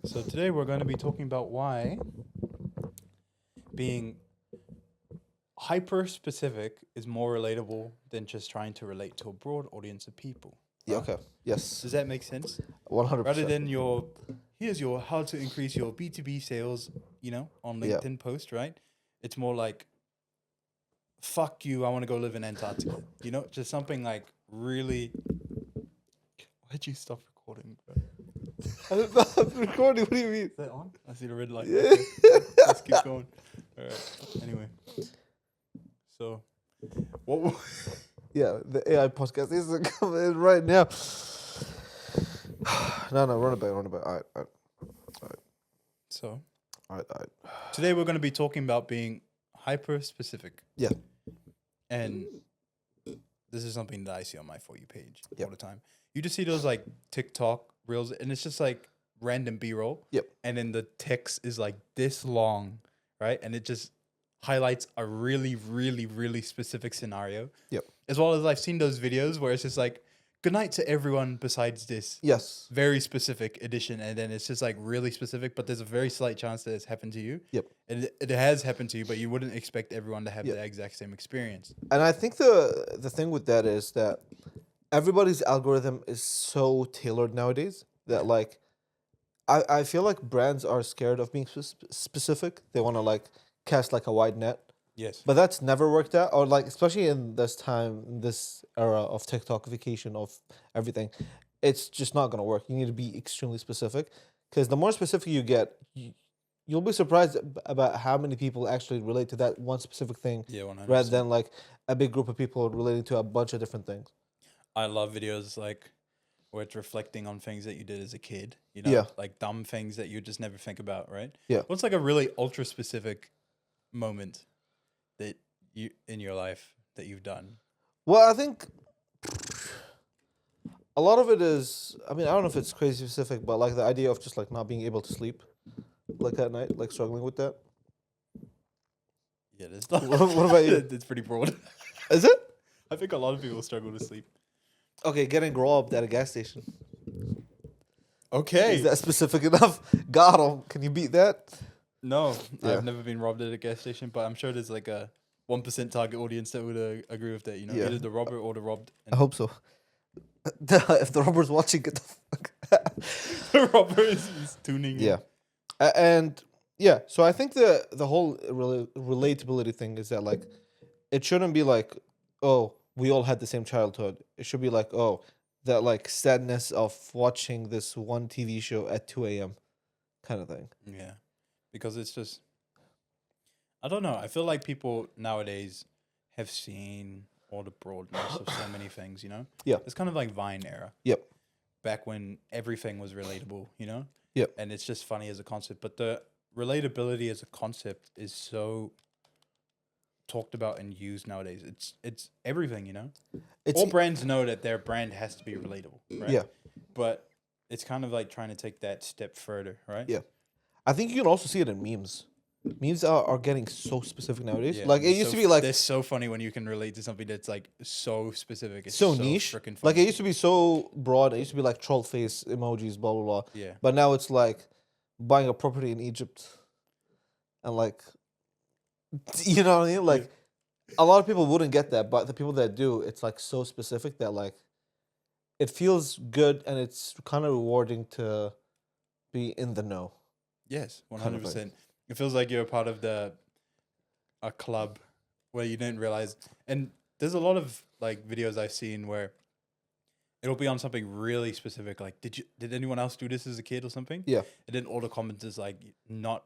So today we're going to be talking about why being hyper specific is more relatable than just trying to relate to a broad audience of people. Yeah, Right? okay. Yes. Does that make sense? 100%. Rather than here's your how to increase your B2B sales, on Yeah. LinkedIn post, right? It's more like, fuck you, I want to go live in Antarctica. Just something like really. Why'd you stop recording, bro? I'm recording. What do you mean? Is that on? I see the red light. Yeah. Okay. Let's keep going. All right. Anyway. So, what? Yeah, the AI podcast is coming right now. No, run it back. All right. So, All right. today we're going to be talking about being hyper specific. Yeah. And this is something that I see on my For You page Yep. all the time. You just see those like TikTok reels, and it's just like random B-roll. Yep. And then the text is like this long, right? And it just highlights a really, really, really specific scenario. Yep. As well as I've seen those videos where it's just like, good night to everyone besides this. Yes. Very specific edition. And then it's just like really specific, but there's a very slight chance that it's happened to you. Yep. And it has happened to you, but you wouldn't expect everyone to have Yep. the exact same experience. And I think the thing with that is that everybody's algorithm is so tailored nowadays that like I feel like brands are scared of being specific. They want to like cast like a wide net. Yes. But that's never worked out, or like especially in this time, in this era of TikTokification of everything, it's just not gonna work. You need to be extremely specific, because the more specific you get, you'll be surprised about how many people actually relate to that one specific thing, Yeah, 100%. rather than like a big group of people relating to a bunch of different things. I love videos like where it's reflecting on things that you did as a kid, Yeah. like dumb things that you just never think about, right? Yeah. What's like a really ultra specific moment that you in your life that you've done? Well, I think a lot of it is. I mean, I don't know if it's crazy specific, but like the idea of just like not being able to sleep, like at night, like struggling with that. Yeah, there's What about you? It's pretty broad. Is it? I think a lot of people struggle to sleep. Okay, getting robbed at a gas station. Okay. Is that specific enough? Got him. Can you beat that? No, Yeah. I've never been robbed at a gas station, but I'm sure there's like a 1% target audience that would agree with that, Yeah. either the robber or the robbed. I hope so. If the robber's watching, get the fuck. The robber is tuning in. Yeah, and yeah. So I think the whole relatability thing is that like, it shouldn't be like, oh, we all had the same childhood. It should be like, oh, that like sadness of watching this one TV show at 2 a.m. kind of thing. Yeah, because it's just, I don't know. I feel like people nowadays have seen all the broadness of so many things, Yeah. It's kind of like Vine era. Yep. Back when everything was relatable, Yep. And it's just funny as a concept. But the relatability as a concept is so talked about and used nowadays. It's everything, It's all brands know that their brand has to be relatable, right? Yeah. But it's kind of like trying to take that step further, right? Yeah. I think you can also see it in memes. Memes are getting so specific nowadays. Yeah, Like it used to be like it's so funny when you can relate to something that's like so specific. It's so niche. Freaking funny. Like it used to be so broad. It used to be like troll face emojis, blah blah blah. Yeah. But now it's like buying a property in Egypt, and like, you know what I mean? Like, a lot of people wouldn't get that, but the people that do, it's like so specific that like, it feels good and it's kind of rewarding to be in the know. Yes, Kind of 100%. It feels like you're a part of a club where you didn't realize. And there's a lot of like videos I've seen where it'll be on something really specific, like did anyone else do this as a kid or something? Yeah. And then all the comments is like not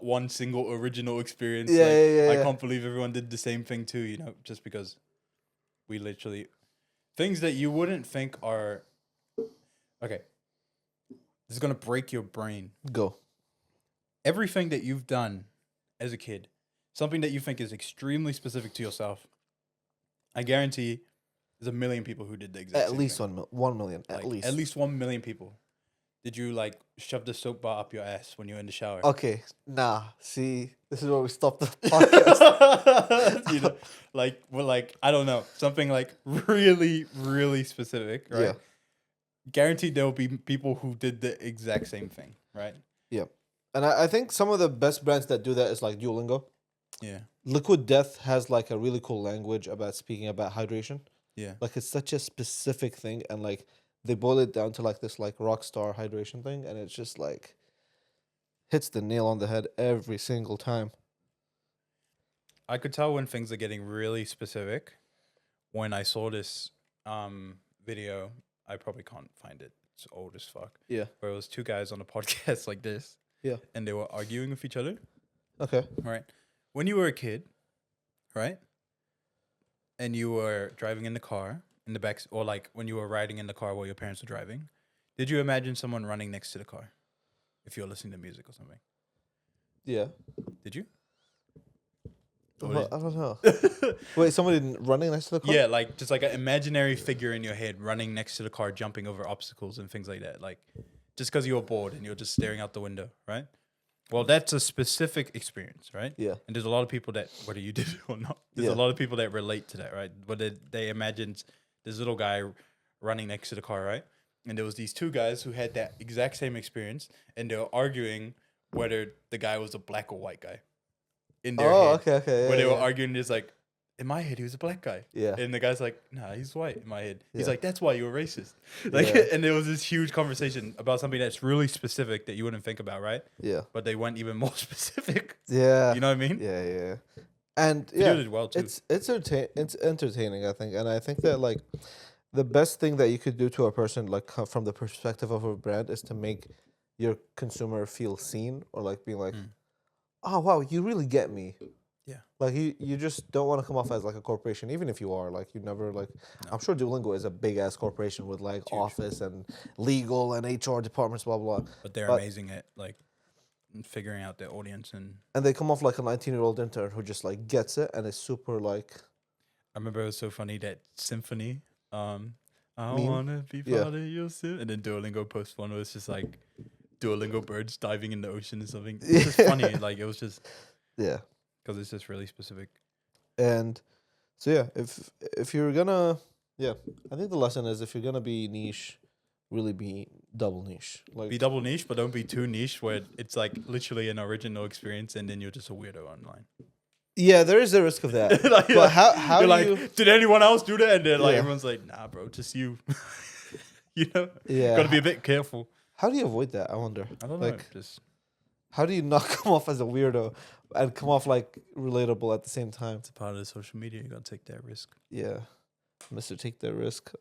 one single original experience. Yeah, like, yeah. I can't believe everyone did the same thing too, just because we literally things that you wouldn't think are okay. This is gonna break your brain. Go. Everything that you've done as a kid, something that you think is extremely specific to yourself, I guarantee there's a million people who did the exact At same least thing. 1 million. Like, At least. At least 1 million people. Did you like shove the soap bar up your ass when you were in the shower? Okay. Nah. See, this is where we stop the podcast. Like, I don't know, something like really, really specific, right? Yeah. Guaranteed there will be people who did the exact same thing. right? Yeah. And I think some of the best brands that do that is like Duolingo. Yeah. Liquid Death has like a really cool language about speaking about hydration. Yeah. Like it's such a specific thing, and like they boil it down to like this like rock star hydration thing, and it's just like hits the nail on the head every single time. I could tell when things are getting really specific when I saw this video. I probably can't find it. It's old as fuck. Yeah. Where it was two guys on a podcast like this. Yeah. And they were arguing with each other. Okay. Right. When you were a kid, right? And you were driving in the car in the back, or like when you were riding in the car while your parents were driving, did you imagine someone running next to the car if you were listening to music or something? Yeah. Did you? Well, I don't know. Wait, somebody running next to the car? Yeah, like just like an imaginary figure in your head running next to the car, jumping over obstacles and things like that. Like just because you were bored and you're just staring out the window, right? Well, that's a specific experience, right? Yeah. And there's a lot of people that, whether you did it or not, there's a lot of people that relate to that, right? But they imagined this little guy running next to the car, right? And there was these two guys who had that exact same experience, and they were arguing whether the guy was a black or white guy. In their head. Okay. Where they were arguing, it's like, in my head, he was a black guy. Yeah. And the guy's like, nah, he's white in my head. He's Yeah. like, that's why you're racist. Like, and there was this huge conversation about something that's really specific that you wouldn't think about, right? Yeah. But they went even more specific. Yeah. You know what I mean? Yeah. And Video did well too. it's entertaining, I think, and I think that like the best thing that you could do to a person like from the perspective of a brand is to make your consumer feel seen, or like being like, oh wow, you really get me. Yeah. Like you just don't want to come off as like a corporation, even if you are. Like you never like. No. I'm sure Duolingo is a big ass corporation with like office and legal and HR departments, blah blah. But they're amazing at like figuring out their audience and they come off like a 19-year-old intern who just like gets it and is super like. I remember it was so funny that symphony. I Meme? wanna be part of your sim, and then Duolingo post one was just like Duolingo birds diving in the ocean or something. It's just funny, like it was just because it's just really specific. And so yeah, if you're gonna I think the lesson is if you're gonna be niche, really be double niche. Like Be double niche, but don't be too niche where it's like literally an original experience and then you're just a weirdo online. Yeah, there is a risk of that. Like, but how do like, you? Did anyone else do that? And then like everyone's like, nah, bro, just you. You know, gotta be a bit careful. How do you avoid that? I wonder. I don't like, know. Just how do you not come off as a weirdo and come off like relatable at the same time? it's a part of the social media. You gotta take that risk. Yeah, Mr. Take that risk.